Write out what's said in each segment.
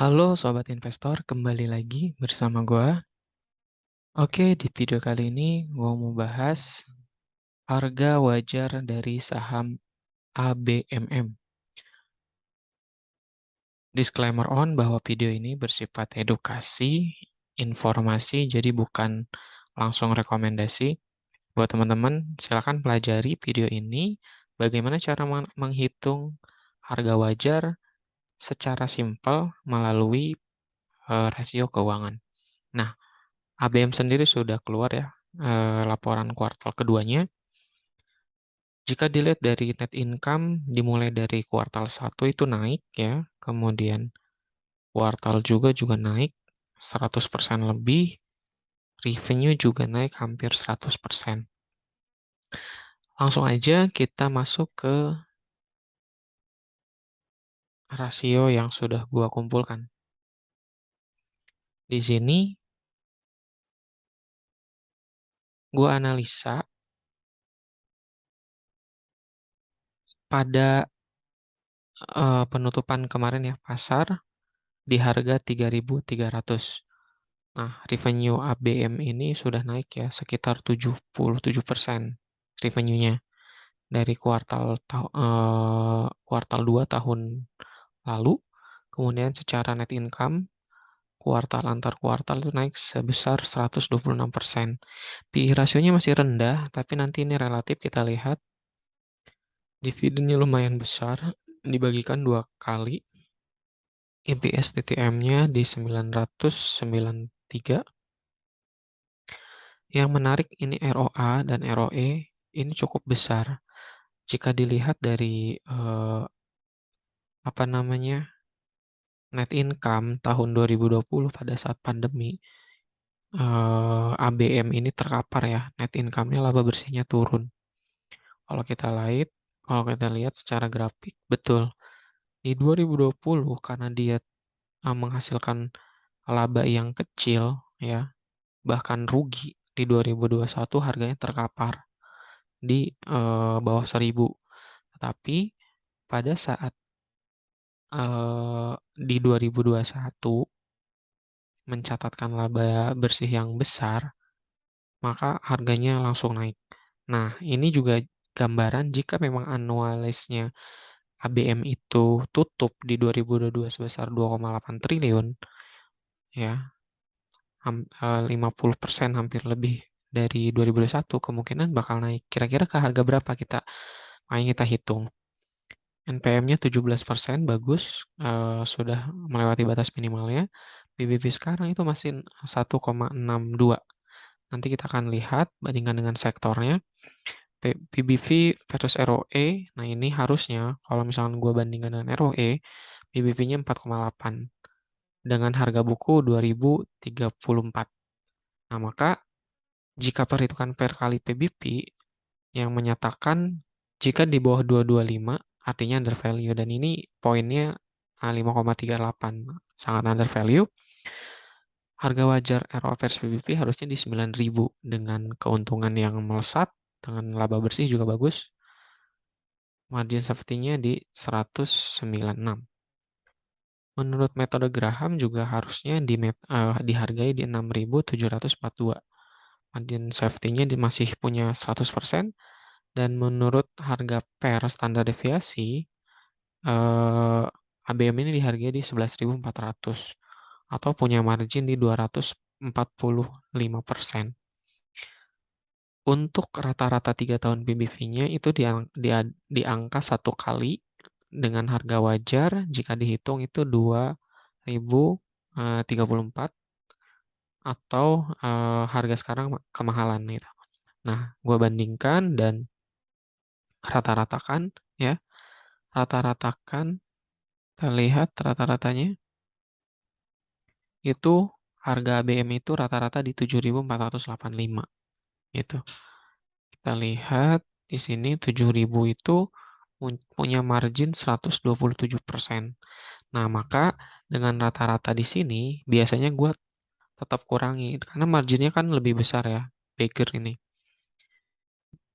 Halo Sobat Investor, kembali lagi bersama gua. Oke, di video kali ini gua mau bahas harga wajar dari saham ABMM. Disclaimer on bahwa video ini bersifat edukasi, informasi, jadi bukan langsung rekomendasi. Buat teman-teman, silakan pelajari video ini bagaimana cara menghitung harga wajar secara simpel melalui rasio keuangan. Nah, ABM sendiri sudah keluar ya laporan kuartal keduanya. Jika dilihat dari net income dimulai dari kuartal 1 itu naik ya, kemudian kuartal juga naik 100% lebih, revenue juga naik hampir 100%. Langsung aja kita masuk ke rasio yang sudah gua kumpulkan. Di sini gua analisa pada penutupan kemarin ya pasar di harga 3.300. Nah, revenue ABM ini sudah naik ya sekitar 77% revenue-nya dari kuartal 2 tahun lalu. Kemudian secara net income kuartal antar kuartal itu naik sebesar 126%. PI rasionya masih rendah, tapi nanti ini relatif kita lihat dividennya lumayan besar, dibagikan 2 kali. EPS TTM-nya di 993. Yang menarik ini ROA dan ROE ini cukup besar. Jika dilihat dari apa namanya net income tahun 2020 pada saat pandemi, ABM ini terkapar ya, net income-nya laba bersihnya turun. Kalau kita lihat, kalau kita lihat secara grafik, betul di 2020 karena dia menghasilkan laba yang kecil ya, bahkan rugi di 2021 harganya terkapar di bawah 1.000. Tetapi pada saat di 2021 mencatatkan laba bersih yang besar, maka harganya langsung naik. Nah, ini juga gambaran jika memang annualized-nya ABM itu tutup di 2022 sebesar 2,8 triliun, ya, 50% hampir lebih dari 2021, kemungkinan bakal naik. Kira-kira ke harga berapa kita hitung. NPM-nya 17%, bagus, sudah melewati batas minimalnya. PBV sekarang itu masih 1,62. Nanti kita akan lihat bandingkan dengan sektornya. PBV versus ROE, nah ini harusnya kalau misalkan gue bandingkan dengan ROE, PBV-nya 4,8 dengan harga buku 2034. Nah, maka jika perhitungan per kali PBV yang menyatakan jika di bawah 225 artinya under value, dan ini poinnya 5,38 sangat under value. Harga wajar ROA versus PBV harusnya di 9.000 dengan keuntungan yang melesat, dengan laba bersih juga bagus. Margin safety-nya di 196. Menurut metode Graham juga harusnya dihargai di 6.742. Margin safety-nya masih punya 100%. Dan menurut harga per standar deviasi, ABM ini dihargai di 11.400 atau punya margin di 245%. Untuk rata-rata 3 tahun PBV-nya itu di angka 1 kali dengan harga wajar jika dihitung itu 2.034 atau harga sekarang kemahalan gitu. Nah, gue bandingkan dan rata-ratakan ya, rata-ratakan, kita lihat rata-ratanya itu harga ABM itu rata-rata di 7.485 gitu. Kita lihat di sini 7.000 itu punya margin 127%. Nah, maka dengan rata-rata di sini biasanya gue tetap kurangi karena marginnya kan lebih besar ya, Baker ini.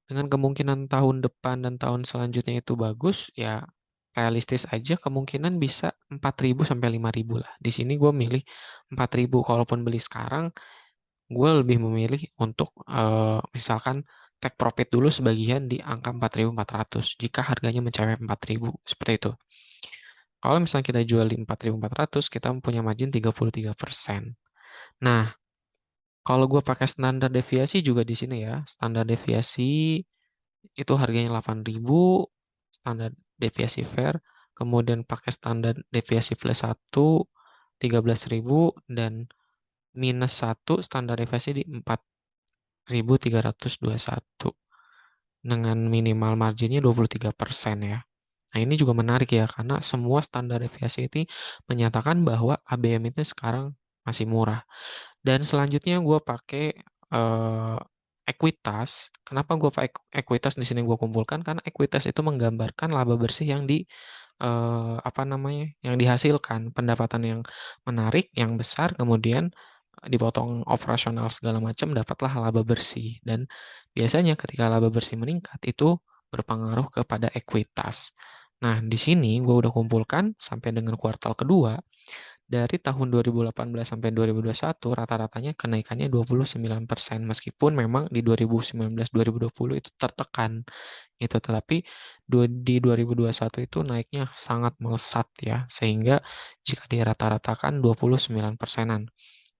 Dengan kemungkinan tahun depan dan tahun selanjutnya itu bagus, ya realistis aja kemungkinan bisa 4.000 sampai 5.000 lah. Di sini gue milih 4.000. Kalaupun beli sekarang, gue lebih memilih untuk misalkan take profit dulu sebagian di angka 4.400 jika harganya mencapai 4.000 seperti itu. Kalau misalnya kita jual di 4.400, kita mempunyai margin 33%. Nah, kalau gue pakai standar deviasi juga di sini ya, standar deviasi itu harganya 8.000, standar deviasi fair, kemudian pakai standar deviasi plus 1, 13.000, dan minus 1 standar deviasi di 4.321 dengan minimal marginnya 23% ya. Nah, ini juga menarik ya, karena semua standar deviasi ini menyatakan bahwa ABM itu sekarang masih murah. Dan selanjutnya gue pakai eh, ekuitas. Kenapa gue pakai ekuitas di sini gue kumpulkan? Karena ekuitas itu menggambarkan laba bersih yang apa namanya, yang dihasilkan, pendapatan yang menarik, yang besar, kemudian dipotong operasional segala macam, dapatlah laba bersih. Dan biasanya ketika laba bersih meningkat itu berpengaruh kepada ekuitas. Nah, di sini gue udah kumpulkan sampai dengan kuartal kedua dari tahun 2018 sampai 2021 rata-ratanya kenaikannya 29%, meskipun memang di 2019-2020 itu tertekan gitu, tetapi di 2021 itu naiknya sangat melesat ya, sehingga jika dirata-ratakan 29 persenan.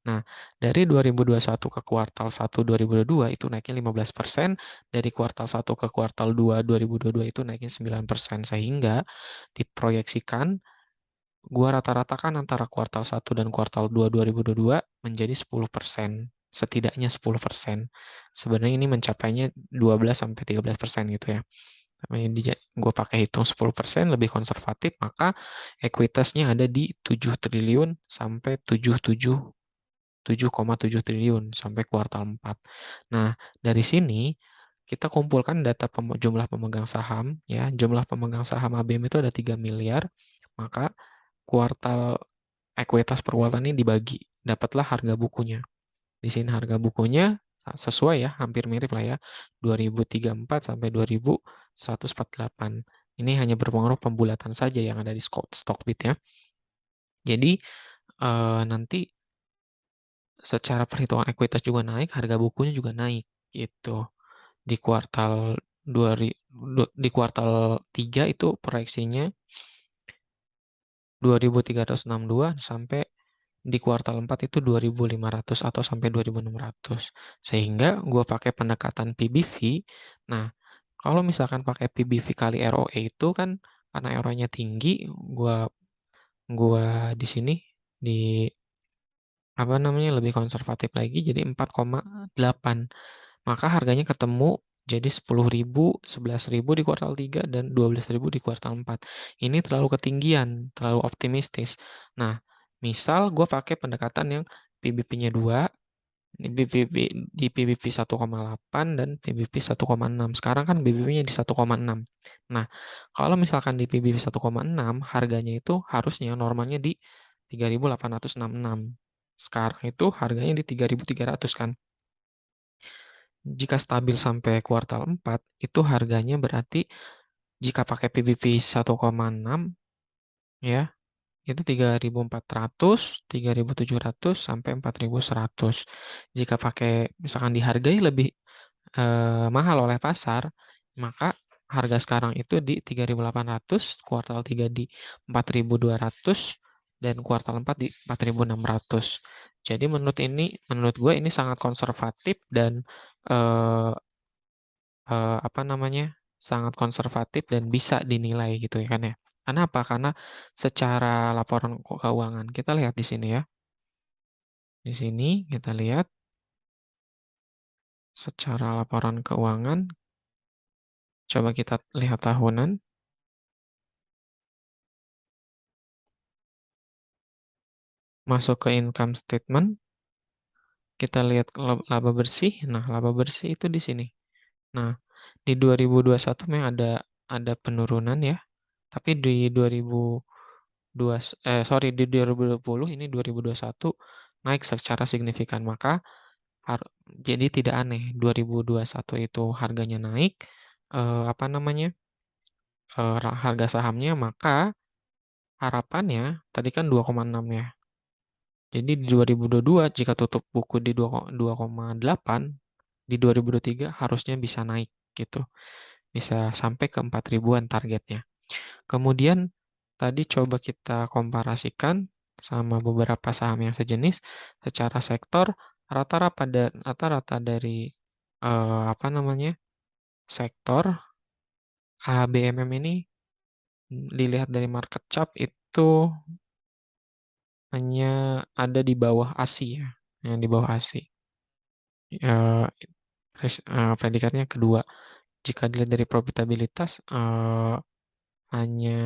Nah, dari 2021 ke kuartal 1 2022 itu naiknya 15%, dari kuartal 1 ke kuartal 2 2022 itu naiknya 9%, sehingga diproyeksikan gua rata-ratakan antara kuartal 1 dan kuartal 2 2022 menjadi 10%, setidaknya 10%. Sebenarnya ini mencapainya 12 sampai 13% gitu ya. Tapi gue pakai hitung 10% lebih konservatif, maka ekuitasnya ada di 7 triliun sampai 7,7 sampai kuartal 4. Nah, dari sini kita kumpulkan data jumlah pemegang saham ya. Jumlah pemegang saham ABM itu ada 3 miliar. Maka kuartal ekuitas per kuartal ini dibagi, dapatlah harga bukunya. Di sini harga bukunya sesuai ya, hampir mirip lah ya, 2034 sampai 2148. Ini hanya berpengaruh pembulatan saja yang ada di Stockbit ya. Jadi nanti secara perhitungan ekuitas juga naik, harga bukunya juga naik gitu. Di kuartal 3 itu proyeksinya 2.362 sampai di kuartal 4 itu 2.500 atau sampai 2.600. Sehingga gue pakai pendekatan PBV. Nah, kalau misalkan pakai PBV kali ROE itu kan karena ROE-nya tinggi, gua gua di sini di apa namanya lebih konservatif lagi jadi 4,8. Maka harganya ketemu jadi 10.000, 11.000 di kuartal 3 dan 12.000 di kuartal 4. Ini terlalu ketinggian, terlalu optimistis. Nah, misal gue pakai pendekatan yang PBP-nya 2, di PBP 1,8 dan PBP 1,6. Sekarang kan PBP-nya di 1,6. Nah, kalau misalkan di PBP 1,6, harganya itu harusnya normalnya di 3.866. Sekarang itu harganya di 3.300 kan. Jika stabil sampai kuartal 4, itu harganya berarti jika pakai PBV 1,6 ya, itu 3.400, 3.700 sampai 4.100. Jika pakai misalkan dihargai lebih mahal oleh pasar, maka harga sekarang itu di 3.800, kuartal 3 di 4.200 dan kuartal 4 di 4.600. Jadi menurut gue ini sangat konservatif dan eh, apa namanya, sangat konservatif dan bisa dinilai gitu ya kan ya. Kenapa? Karena secara laporan keuangan kita lihat di sini ya. Di sini kita lihat secara laporan keuangan. Coba kita lihat tahunan. Masuk ke income statement. Kita lihat laba bersih. Nah, laba bersih itu di sini. Nah, di 2021 memang ada penurunan ya. Tapi di 2002 di 2020 ini 2021 naik secara signifikan. Maka jadi tidak aneh 2021 itu harganya naik, apa namanya, harga sahamnya, maka harapannya tadi kan 2,6 ya. Jadi di 2022 jika tutup buku di 2,8, di 2023 harusnya bisa naik gitu. Bisa sampai ke 4 ribuan targetnya. Kemudian tadi coba kita komparasikan sama beberapa saham yang sejenis secara sektor, rata-rata dari apa namanya? Sektor ABMM ini dilihat dari market cap itu hanya ada di bawah ASI ya, yang di bawah ASI. Eh, predikatnya kedua. Jika dilihat dari profitabilitas, hanya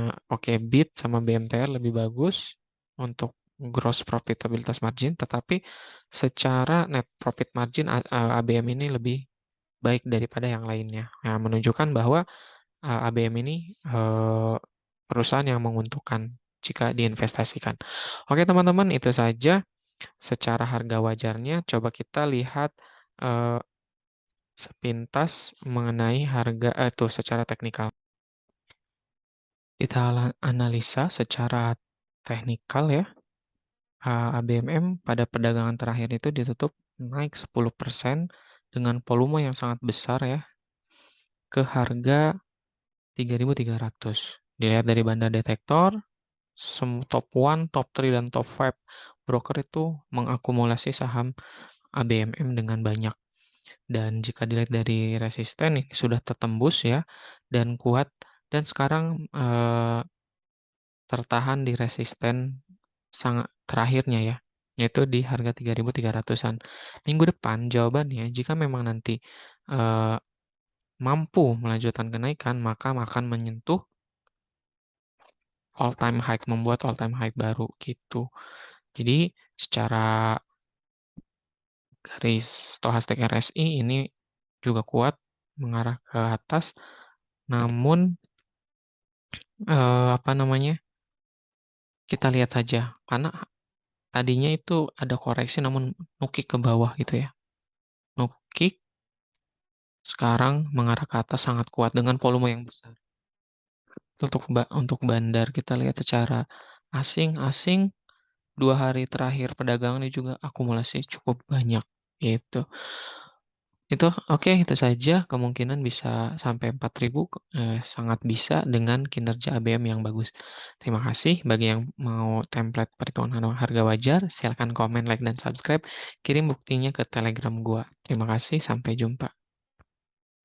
Bit sama BMTR lebih bagus untuk gross profitabilitas margin, tetapi secara net profit margin ABM ini lebih baik daripada yang lainnya. Nah, menunjukkan bahwa ABM ini perusahaan yang menguntungkan jika diinvestasikan. Oke teman-teman, itu saja secara harga wajarnya. Coba kita lihat eh, sepintas mengenai harga itu secara teknikal. Kita analisa secara teknikal ya. ABMM pada perdagangan terakhir itu ditutup naik 10% dengan volume yang sangat besar ya ke harga 3.300. Dilihat dari banda detektor, top 1, top 3, dan top 5 broker itu mengakumulasi saham ABMM dengan banyak. Dan jika dilihat dari resisten ini sudah tertembus ya dan kuat dan sekarang tertahan di resisten sangat terakhirnya ya, yaitu di harga 3.300-an. Minggu depan jawabannya jika memang nanti eh, mampu melanjutkan kenaikan maka akan menyentuh all time high, membuat all time high baru gitu. Jadi secara garis stochastic RSI ini juga kuat mengarah ke atas, namun apa namanya, kita lihat saja karena tadinya itu ada koreksi namun nukik ke bawah gitu ya. Nukik sekarang mengarah ke atas sangat kuat dengan volume yang besar. Untuk bandar kita lihat secara asing 2 hari terakhir perdagangan ini juga akumulasi cukup banyak gitu. Itu saja kemungkinan bisa sampai 4.000 sangat bisa dengan kinerja ABM yang bagus. Terima kasih bagi yang mau template perhitungan harga wajar, silakan komen, like dan subscribe. Kirim buktinya ke Telegram gua. Terima kasih, sampai jumpa.